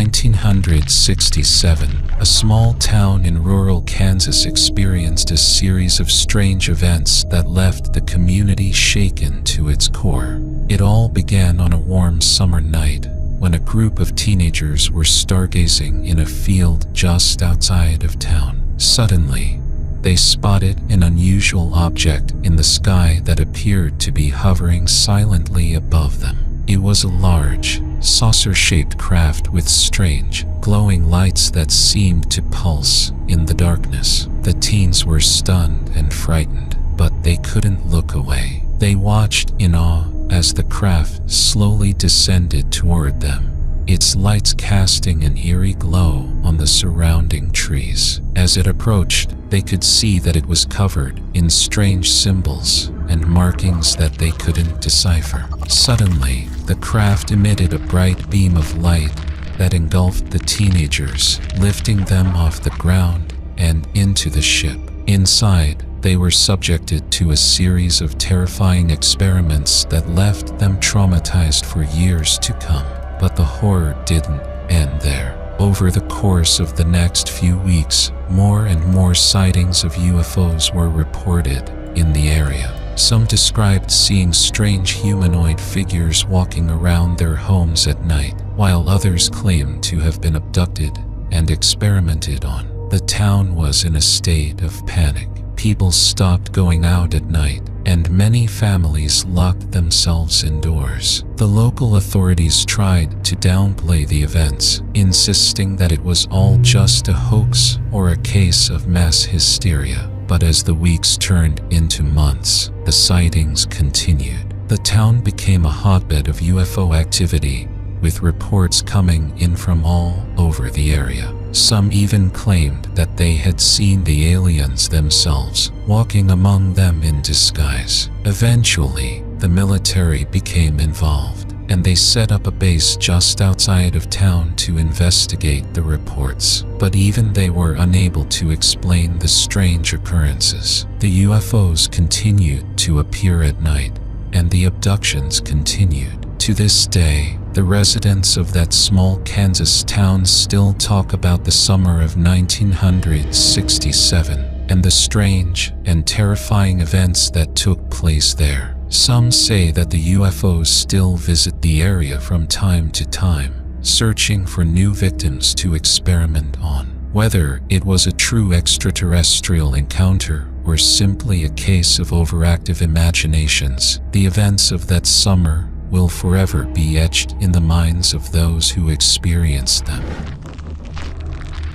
1967, a small town in rural Kansas experienced a series of strange events that left the community shaken to its core. It all began on a warm summer night when a group of teenagers were stargazing in a field just outside of town. Suddenly, they spotted an unusual object in the sky that appeared to be hovering silently above them. It was a large, saucer-shaped craft with strange, glowing lights that seemed to pulse in the darkness. The teens were stunned and frightened, but they couldn't look away. They watched in awe as the craft slowly descended toward them, its lights casting an eerie glow on the surrounding trees. As it approached, they could see that it was covered in strange symbols and markings that they couldn't decipher. Suddenly, the craft emitted a bright beam of light that engulfed the teenagers, lifting them off the ground and into the ship. Inside, they were subjected to a series of terrifying experiments that left them traumatized for years to come. But the horror didn't end there. Over the course of the next few weeks, more and more sightings of UFOs were reported in the area. Some described seeing strange humanoid figures walking around their homes at night, while others claimed to have been abducted and experimented on. The town was in a state of panic. People stopped going out at night, and many families locked themselves indoors. The local authorities tried to downplay the events, insisting that it was all just a hoax or a case of mass hysteria. But as the weeks turned into months, the sightings continued. The town became a hotbed of UFO activity, with reports coming in from all over the area. Some even claimed that they had seen the aliens themselves, walking among them in disguise. Eventually, the military became involved, and they set up a base just outside of town to investigate the reports. But even they were unable to explain the strange occurrences. The UFOs continued to appear at night, and the abductions continued. To this day, the residents of that small Kansas town still talk about the summer of 1967 and the strange and terrifying events that took place there. Some say that the UFOs still visit the area from time to time, searching for new victims to experiment on. Whether it was a true extraterrestrial encounter or simply a case of overactive imaginations, the events of that summer will forever be etched in the minds of those who experienced them.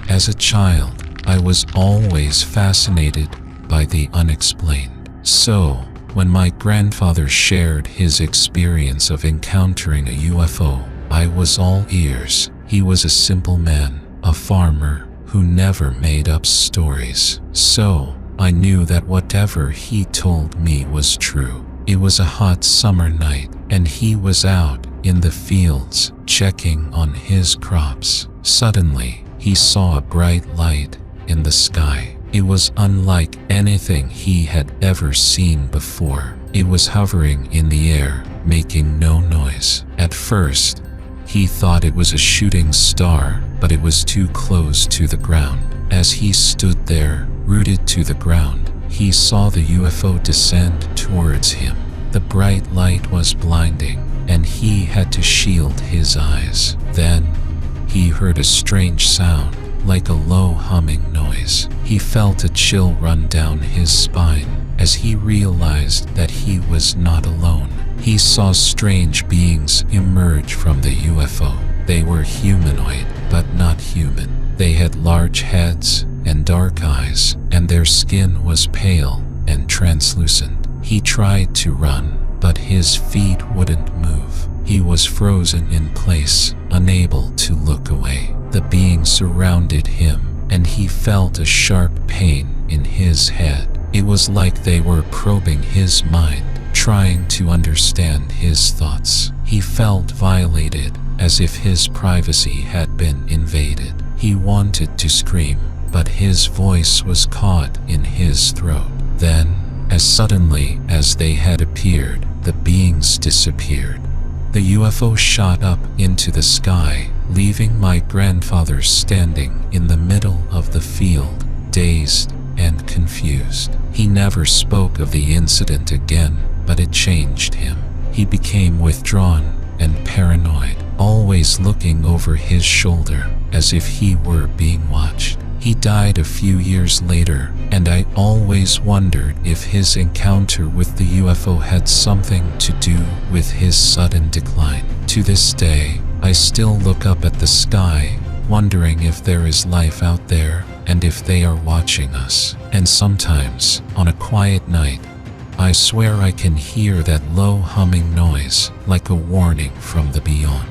As a child, I was always fascinated by the unexplained. So, when my grandfather shared his experience of encountering a UFO, I was all ears. He was a simple man, a farmer, who never made up stories. So, I knew that whatever he told me was true. It was a hot summer night, and he was out in the fields checking on his crops. Suddenly, he saw a bright light in the sky. It was unlike anything he had ever seen before. It was hovering in the air, making no noise. At first, he thought it was a shooting star, but it was too close to the ground. As he stood there, rooted to the ground, he saw the UFO descend towards him. The bright light was blinding, and he had to shield his eyes. Then, he heard a strange sound, like a low humming noise. He felt a chill run down his spine as he realized that he was not alone. He saw strange beings emerge from the UFO. They were humanoid, but not human. They had large heads and dark eyes, and their skin was pale and translucent. He tried to run, but his feet wouldn't move. He was frozen in place, unable to look away. The beings surrounded him, and he felt a sharp pain in his head. It was like they were probing his mind, trying to understand his thoughts. He felt violated, as if his privacy had been invaded. He wanted to scream, but his voice was caught in his throat. Then, as suddenly as they had appeared, the beings disappeared. The UFO shot up into the sky leaving my grandfather standing in the middle of the field, dazed and confused. He never spoke of the incident again, but it changed him. He became withdrawn and paranoid, always looking over his shoulder as if he were being watched. He died a few years later, and I always wondered if his encounter with the UFO had something to do with his sudden decline. To this day, I still look up at the sky, wondering if there is life out there and if they are watching us. And sometimes, on a quiet night, I swear I can hear that low humming noise, like a warning from the beyond.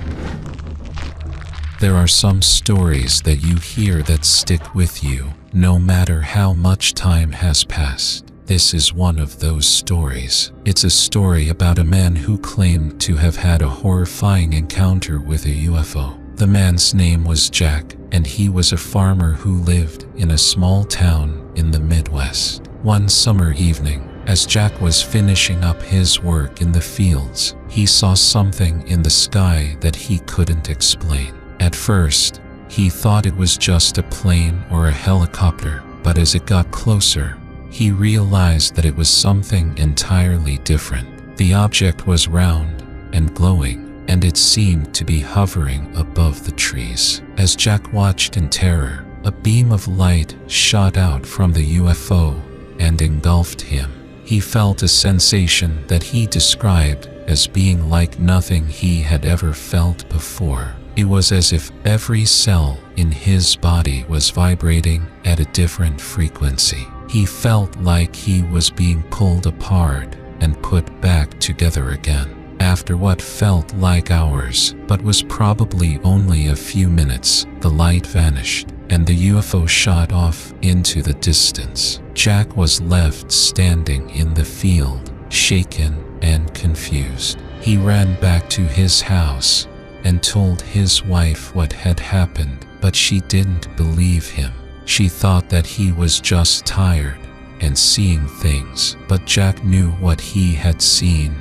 There are some stories that you hear that stick with you, no matter how much time has passed. This is one of those stories. It's a story about a man who claimed to have had a horrifying encounter with a UFO. The man's name was Jack, and he was a farmer who lived in a small town in the Midwest. One summer evening, as Jack was finishing up his work in the fields, he saw something in the sky that he couldn't explain. At first, he thought it was just a plane or a helicopter, but as it got closer, he realized that it was something entirely different. The object was round and glowing, and it seemed to be hovering above the trees. As Jack watched in terror, a beam of light shot out from the UFO and engulfed him. He felt a sensation that he described as being like nothing he had ever felt before. It was as if every cell in his body was vibrating at a different frequency. He felt like he was being pulled apart and put back together again. After what felt like hours, but was probably only a few minutes, the light vanished, and the UFO shot off into the distance. Jack was left standing in the field, shaken and confused. He ran back to his house and told his wife what had happened, but she didn't believe him. She thought that he was just tired and seeing things, but Jack knew what he had seen,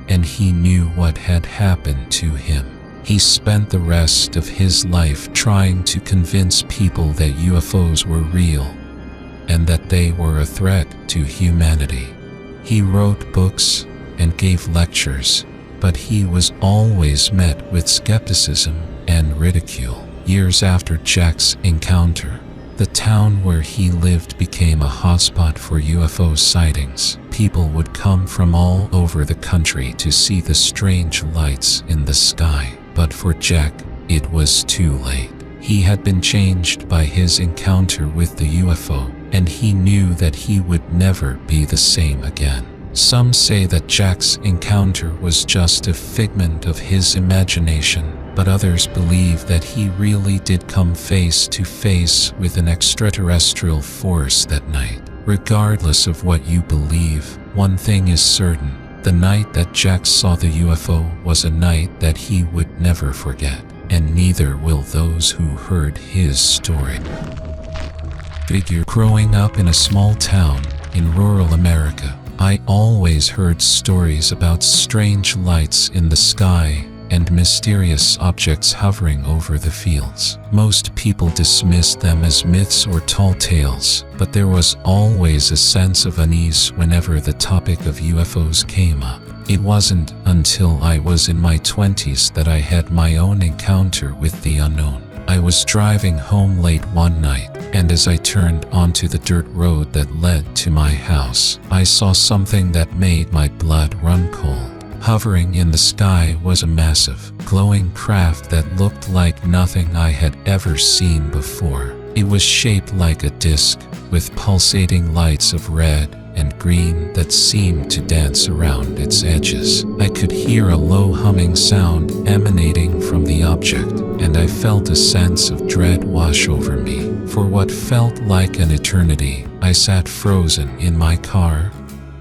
and he knew what had happened to him. He spent the rest of his life trying to convince people that UFOs were real and that they were a threat to humanity. He wrote books and gave lectures, but he was always met with skepticism and ridicule. Years after Jack's encounter, the town where he lived became a hotspot for UFO sightings. People would come from all over the country to see the strange lights in the sky. But for Jack, it was too late. He had been changed by his encounter with the UFO, and he knew that he would never be the same again. Some say that Jack's encounter was just a figment of his imagination, but others believe that he really did come face to face with an extraterrestrial force that night. Regardless of what you believe, one thing is certain: the night that Jack saw the UFO was a night that he would never forget, and neither will those who heard his story. Growing up in a small town in rural America, I always heard stories about strange lights in the sky and mysterious objects hovering over the fields. Most people dismissed them as myths or tall tales, but there was always a sense of unease whenever the topic of UFOs came up. It wasn't until I was in my 20s that I had my own encounter with the unknown. I was driving home late one night, and as I turned onto the dirt road that led to my house, I saw something that made my blood run cold. Hovering in the sky was a massive, glowing craft that looked like nothing I had ever seen before. It was shaped like a disc, with pulsating lights of red and green that seemed to dance around its edges. I could hear a low humming sound emanating from the object, and I felt a sense of dread wash over me. For what felt like an eternity, I sat frozen in my car,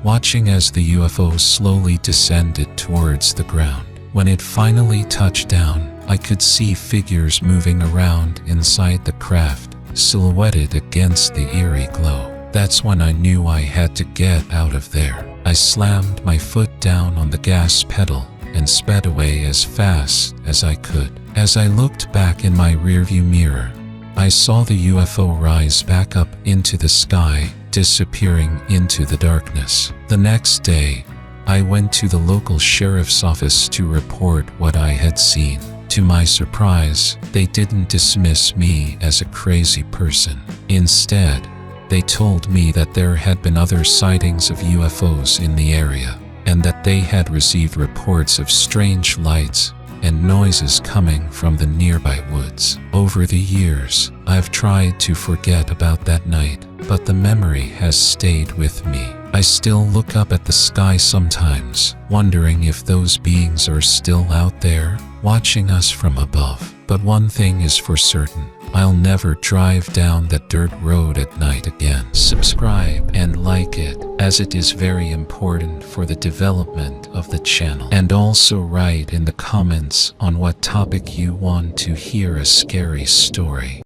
watching as the UFO slowly descended towards the ground. When it finally touched down, I could see figures moving around inside the craft, silhouetted against the eerie glow. That's when I knew I had to get out of there. I slammed my foot down on the gas pedal and sped away as fast as I could. As I looked back in my rearview mirror, I saw the UFO rise back up into the sky, disappearing into the darkness. The next day, I went to the local sheriff's office to report what I had seen. To my surprise, they didn't dismiss me as a crazy person. Instead, they told me that there had been other sightings of UFOs in the area, and that they had received reports of strange lights and noises coming from the nearby woods. Over the years, I've tried to forget about that night, but the memory has stayed with me. I still look up at the sky sometimes, wondering if those beings are still out there, watching us from above. But one thing is for certain, I'll never drive down that dirt road at night again. Subscribe and like it, as it is very important for the development of the channel. And also write in the comments on what topic you want to hear a scary story.